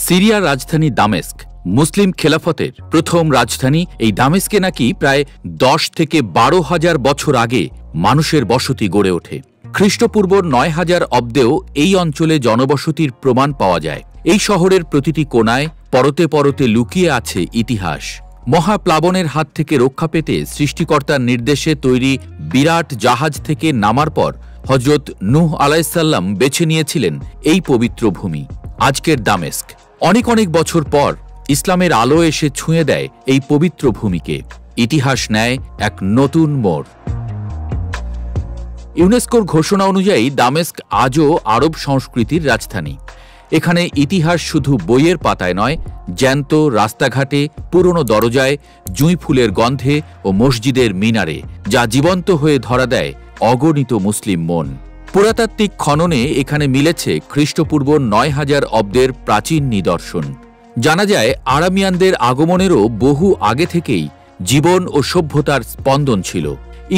সিরিয়ার রাজধানী দামেস্ক মুসলিম খেলাফতের প্রথম রাজধানী। এই দামেস্কে নাকি প্রায় 10 থেকে 12,000 বছর আগে মানুষের বসতি গড়ে ওঠে। খ্রিস্টপূর্ব 9,000 অব্দেও এই অঞ্চলে জনবসতির প্রমাণ পাওয়া যায়। এই শহরের প্রতিটি কোণায় পরতে পরতে লুকিয়ে আছে ইতিহাস। মহাপ্লাবনের হাত থেকে রক্ষা পেতে সৃষ্টিকর্তার নির্দেশে তৈরি বিরাট জাহাজ থেকে নামার পর হজরত নূহ আলাইহিসসালাম বেছে নিয়েছিলেন এই পবিত্র ভূমি, আজকের দামেস্ক। অনেক অনেক বছর পর ইসলামের আলো এসে ছুঁয়ে দেয় এই পবিত্র ভূমিকে। ইতিহাস নেয় এক নতুন মোড়। ইউনেস্কোর ঘোষণা অনুযায়ী দামেস্ক আজও আরব সংস্কৃতির রাজধানী। এখানে ইতিহাস শুধু বইয়ের পাতায় নয়, জ্যান্ত রাস্তাঘাটে, পুরনো দরজায়, জুঁই ফুলের গন্ধে ও মসজিদের মিনারে, যা জীবন্ত হয়ে ধরা দেয় অগণিত মুসলিম মন। পুরাতাত্ত্বিক খননে এখানে মিলেছে খ্রিস্টপূর্ব 9,000 অব্দের প্রাচীন নিদর্শন। জানা যায় আরামিয়ানদের আগমনেরও বহু আগে থেকেই জীবন ও সভ্যতার স্পন্দন ছিল।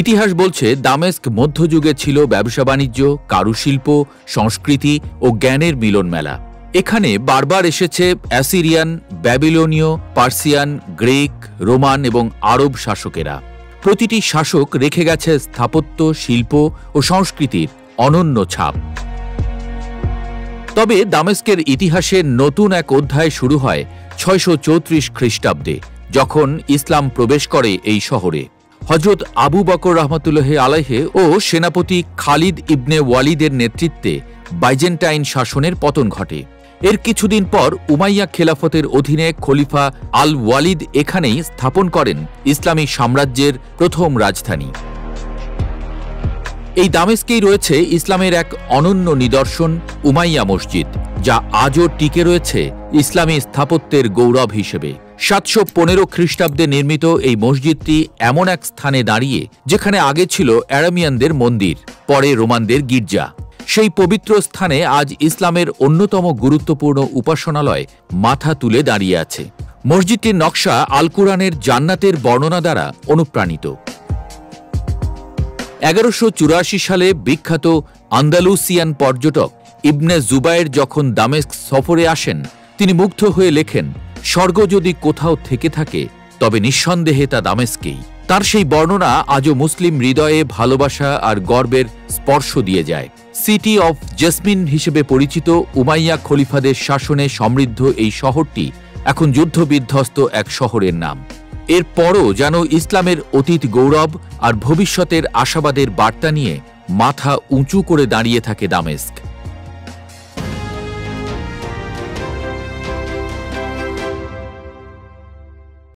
ইতিহাস বলছে দামেস্ক মধ্যযুগে ছিল ব্যবসা বাণিজ্য, কারুশিল্প, সংস্কৃতি ও জ্ঞানের মিলন মেলা। এখানে বারবার এসেছে অ্যাসিরিয়ান, ব্যাবিলনীয়, পার্সিয়ান, গ্রিক, রোমান এবং আরব শাসকেরা। প্রতিটি শাসক রেখে গেছে স্থাপত্য, শিল্প ও সংস্কৃতির অনন্য ছাপ। তবে দামেস্কের ইতিহাসের নতুন এক অধ্যায় শুরু হয় 634 খ্রিস্টাব্দে, যখন ইসলাম প্রবেশ করে এই শহরে। হজরত আবু বকর রহমতুল্লাহ আলাইহে ও সেনাপতি খালিদ ইবনে ওয়ালিদের নেতৃত্বে বাইজেন্টাইন শাসনের পতন ঘটে। এর কিছুদিন পর উমাইয়া খেলাফতের অধীনে খলিফা আল ওয়ালিদ এখানেই স্থাপন করেন ইসলামী সাম্রাজ্যের প্রথম রাজধানী। এই দামেস্কেই রয়েছে ইসলামের এক অনন্য নিদর্শন, উমাইয়া মসজিদ, যা আজও টিকে রয়েছে ইসলামী স্থাপত্যের গৌরব হিসেবে। 715 খ্রিস্টাব্দে নির্মিত এই মসজিদটি এমন এক স্থানে দাঁড়িয়ে যেখানে আগে ছিল অ্যারামিয়ানদের মন্দির, পরে রোমানদের গির্জা। সেই পবিত্র স্থানে আজ ইসলামের অন্যতম গুরুত্বপূর্ণ উপাসনালয় মাথা তুলে দাঁড়িয়ে আছে। মসজিদটির নকশা আল কুরআনের জান্নাতের বর্ণনা দ্বারা অনুপ্রাণিত। 1184 সালে বিখ্যাত আন্দালুসিয়ান পর্যটক ইবনে জুবায়ের যখন দামেস্ক সফরে আসেন, তিনি মুগ্ধ হয়ে লেখেন, স্বর্গ যদি কোথাও থেকে থাকে তবে নিঃসন্দেহে তা দামেস্কেই। তার সেই বর্ণনা আজও মুসলিম হৃদয়ে ভালোবাসা আর গর্বের স্পর্শ দিয়ে যায়। সিটি অফ জেসমিন হিসেবে পরিচিত উমাইয়া খলিফাদের শাসনে সমৃদ্ধ এই শহরটি এখন যুদ্ধবিধ্বস্ত এক শহরের নাম। এরপরও যেন ইসলামের অতীত গৌরব আর ভবিষ্যতের আশাবাদের বার্তা নিয়ে মাথা উঁচু করে দাঁড়িয়ে থাকে দামেস্ক।